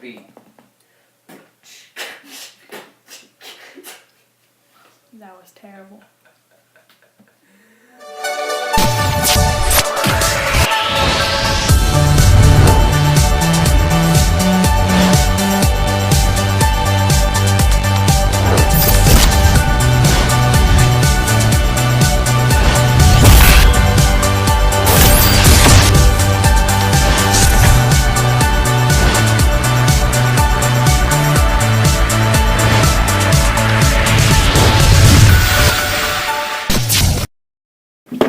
beat. That was terrible.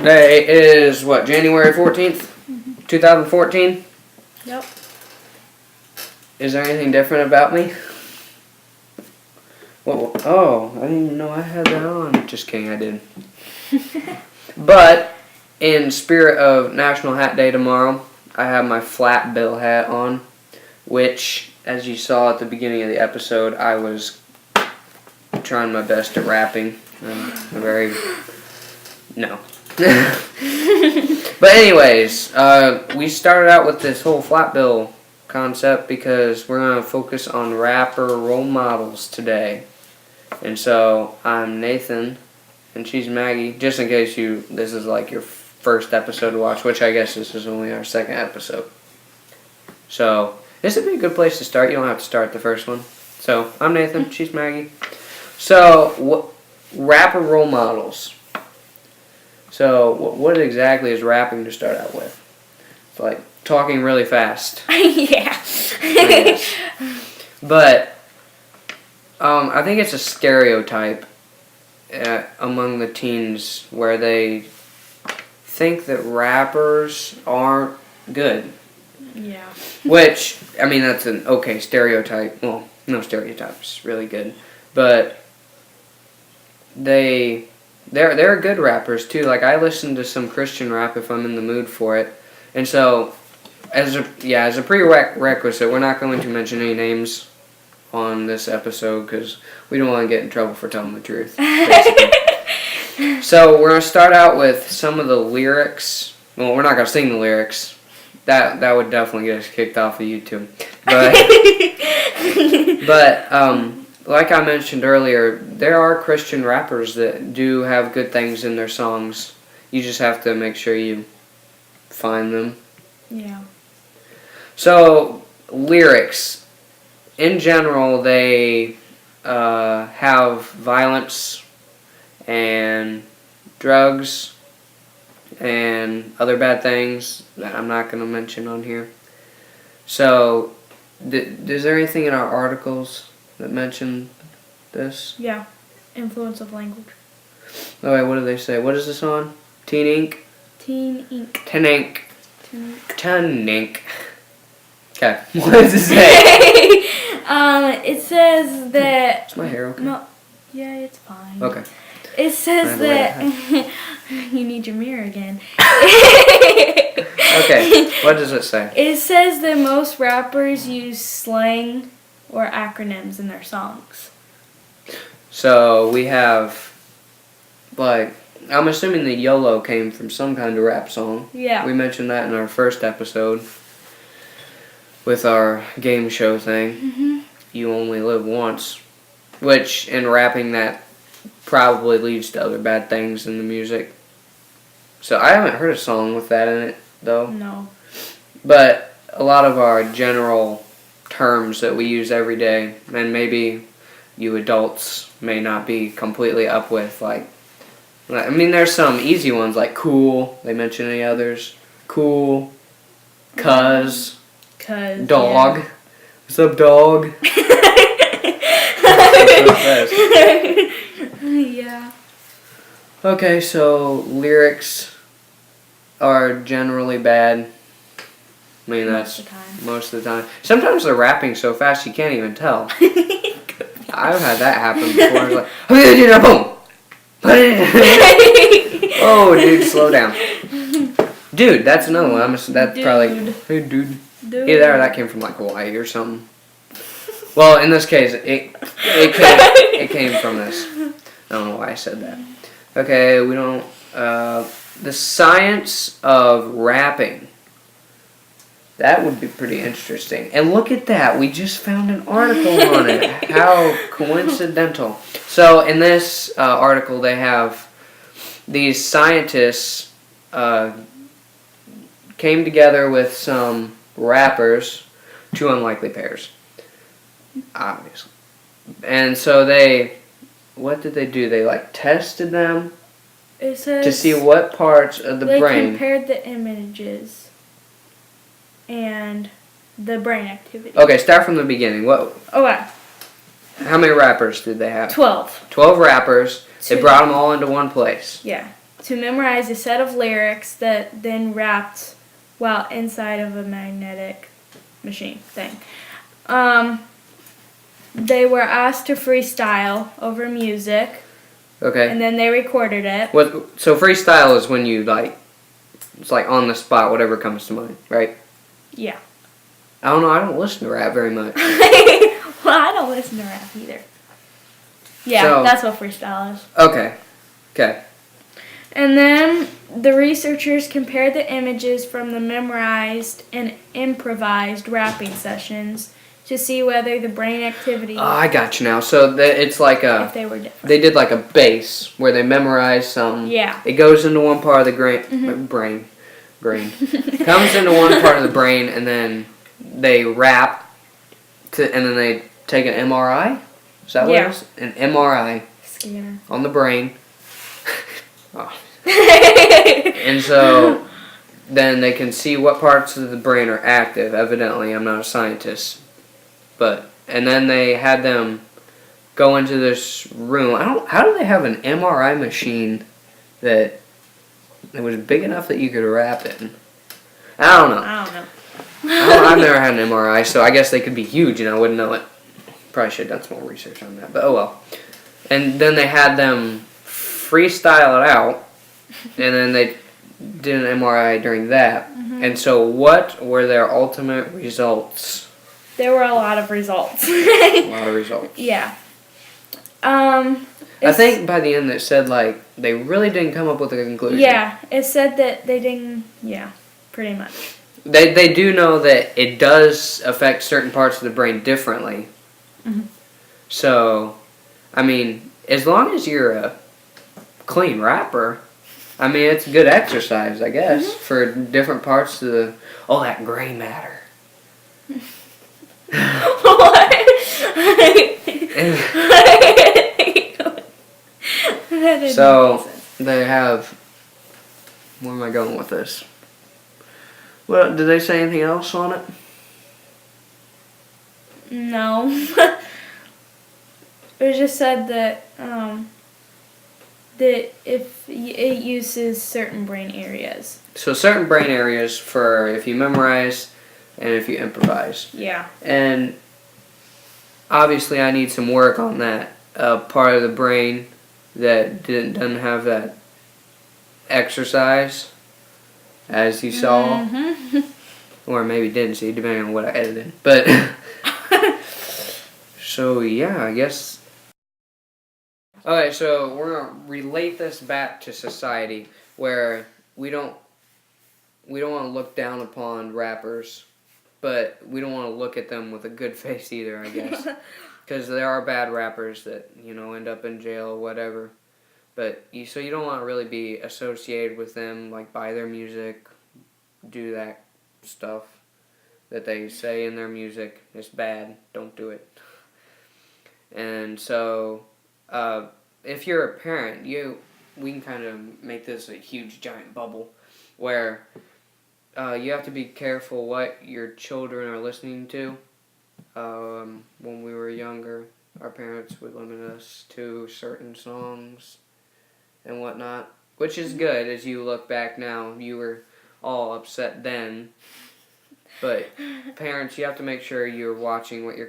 Today is, what, January 14th, 2014? Yep. Is there anything different about me? Well, oh, I didn't even know I had that on. Just kidding, I did. But, in spirit of National Hat Day tomorrow, I have my flat bill hat on, which, as you saw at the beginning of the episode, I was trying my best at rapping. No. But anyways, we started out with this whole flat bill concept because we're going to focus on rapper role models today. And so I'm Nathan and she's Maggie, just in case this is like your first episode to watch, which I guess this is only our second episode. So this would be a good place to start. You don't have to start the first one. So I'm Nathan, she's Maggie. So rapper role models. So, what exactly is rapping to start out with? It's like talking really fast. Yeah. But, I think it's a stereotype among the teens where they think that rappers aren't good. Yeah. Which, I mean, that's an okay stereotype. Well, no stereotype's really good. But They're good rappers too. Like I listen to some Christian rap if I'm in the mood for it, and so as a prerequisite, we're not going to mention any names on this episode because we don't want to get in trouble for telling the truth. Basically. So we're gonna start out with some of the lyrics. Well, we're not gonna sing the lyrics. That would definitely get us kicked off of YouTube. But like I mentioned earlier, there are Christian rappers that do have good things in their songs. You just have to make sure you find them. Yeah. So, lyrics. In general, they have violence and drugs and other bad things that I'm not going to mention on here. So, is there anything in our articles that mention this? Yeah. Influence of language. Oh wait, what do they say? What is this on? Teen Ink? Teen Ink. Teen Ink. Teen Ink. Teen Ink. Okay, what does it say? It says that... Is my hair okay? Yeah, it's fine. Okay. It says that... You need your mirror again. Okay, what does it say? It says that most rappers use slang or acronyms in their songs. So we have, like, I'm assuming that YOLO came from some kind of rap song. Yeah. We mentioned that in our first episode with our game show thing. Mm-hmm. You only live once. Which, in rapping, that probably leads to other bad things in the music. So I haven't heard a song with that in it, though. No. But a lot of our general terms that we use every day, and maybe you adults may not be completely up with, like, I mean, there's some easy ones like cool. They mention any others? Cool, cuz, dog. Yeah. What's up, dog? Yeah. Okay, so lyrics are generally bad. I mean, that's most of the time. Sometimes they're rapping so fast you can't even tell. I've had that happen before. I was like, boom. Oh, dude, slow down. Dude, that's another one. That's probably hey, dude. Either that came from like Hawaii or something. Well, in this case, it came from this. I don't know why I said that. Okay, we don't. The science of rapping That would be pretty interesting. And look at that. We just found an article on it. How coincidental. So in this article, they have these scientists came together with some rappers, two unlikely pairs, obviously. And so what did they do? They tested them It says to see what parts of the brain. They compared the images and the brain activity. Okay, start from the beginning. Okay. How many rappers did they have? 12. 12 rappers. They brought them all into one place. Yeah. To memorize a set of lyrics that then rapped while inside of a magnetic machine thing. They were asked to freestyle over music. Okay. And then they recorded it. So freestyle is when you it's like on the spot, whatever comes to mind, right? Yeah. I don't know. I don't listen to rap very much. Well, I don't listen to rap either. Yeah, that's what freestyle is. Okay. And then the researchers compared the images from the memorized and improvised rapping sessions to see whether the brain activity. Oh, I got you now. So it's like if they were different. They did like a base where they memorized something. Yeah. It goes into one part of the brain. Comes into one part of the brain, and then they rap, and then they take an MRI. Is that what it is? An MRI scanner on the brain. Oh. And so then they can see what parts of the brain are active. Evidently, I'm not a scientist, and then they had them go into this room. How do they have an MRI machine that it was big enough that you could wrap it in? I don't know. I've never had an MRI, so I guess they could be huge and I wouldn't know it. Probably should have done some more research on that, but oh well. And then they had them freestyle it out, and then they did an MRI during that. Mm-hmm. And so what were their ultimate results? There were a lot of results. A lot of results. Yeah. I think by the end it said they really didn't come up with a conclusion. Yeah, it said that they didn't. Yeah, pretty much. They do know that it does affect certain parts of the brain differently. Mm-hmm. So, I mean, as long as you're a clean rapper, I mean, it's good exercise, I guess, for different parts of that gray matter. What? So they have. Where am I going with this? Well, did they say anything else on it? No. It just said that that if it uses certain brain areas. So certain brain areas for if you memorize and if you improvise. Yeah. And obviously, I need some work on that part of the brain that doesn't have that exercise, as you saw, or maybe didn't see, depending on what I edited. But so yeah, I guess. Okay, so we're gonna relate this back to society, where we don't want to look down upon rappers, but we don't want to look at them with a good face either, I guess. Because there are bad rappers that, end up in jail or whatever. But so you don't want to really be associated with them, buy their music, do that stuff that they say in their music. It's bad. Don't do it. And so, if you're a parent, we can kind of make this a huge giant bubble where you have to be careful what your children are listening to. When we were younger, our parents would limit us to certain songs and whatnot, which is good as you look back now. You were all upset then, but parents, you have to make sure you're watching what your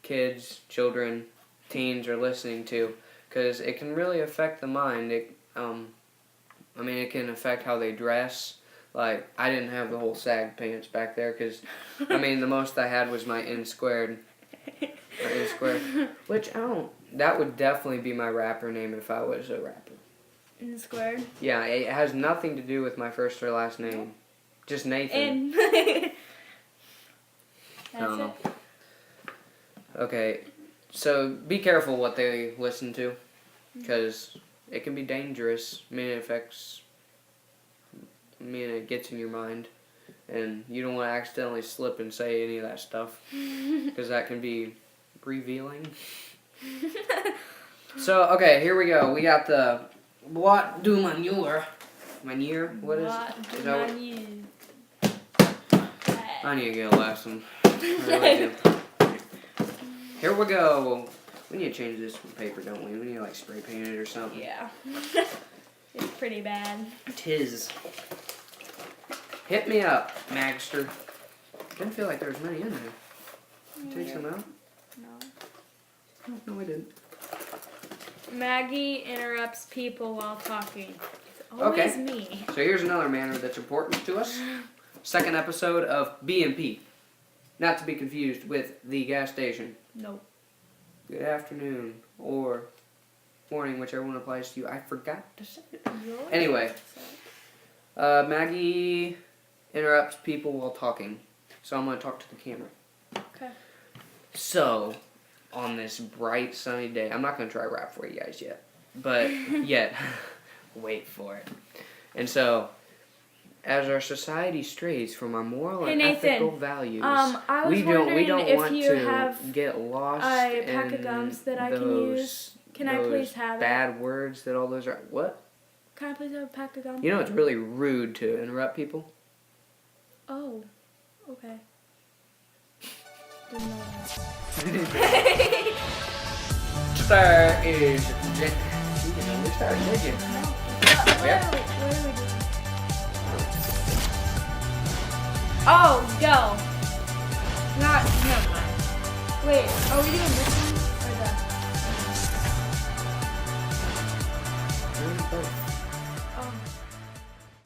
kids, children, teens are listening to, because it can really affect the mind. It can affect how they dress. I didn't have the whole sag pants back there because, the most I had was my N squared. Which, that would definitely be my rapper name if I was a rapper. N squared? Yeah, it has nothing to do with my first or last name. Just Nathan. don't That's know. Okay, so be careful what they listen to, because it can be dangerous. I mean, it gets in your mind, and you don't want to accidentally slip and say any of that stuff, because that can be revealing. So, okay, here we go. We got the Boîte du Manure. Manure? What is it? Is that what? I need to get a lesson. I really do. Here we go. We need to change this paper, don't we? We need to like spray paint it or something. Yeah. It's pretty bad. Tis. Hit me up, Magster. Didn't feel like there was many in there. Take some out? No. Oh, no, I didn't. Maggie interrupts people while talking. It's always me. So here's another manner that's important to us. Second episode of B&P. Not to be confused with the gas station. Nope. Good afternoon or morning, whichever one applies to you. I forgot to say it. Anyway, Maggie interrupts people while talking. So I'm going to talk to the camera. Okay. So, on this bright sunny day, I'm not going to try rap for you guys yet. But, wait for it. And so, as our society strays from our moral and ethical values, we don't want to get lost a pack of gums that I can use. Can I please have bad words that all those are. What? Can I please have a pack of gum? You know it's really rude to interrupt people. Oh, okay. Didn't know that. Star is. You can only start, did you? What are we doing? Oh, go. Never mind. Wait, are we doing this one or the?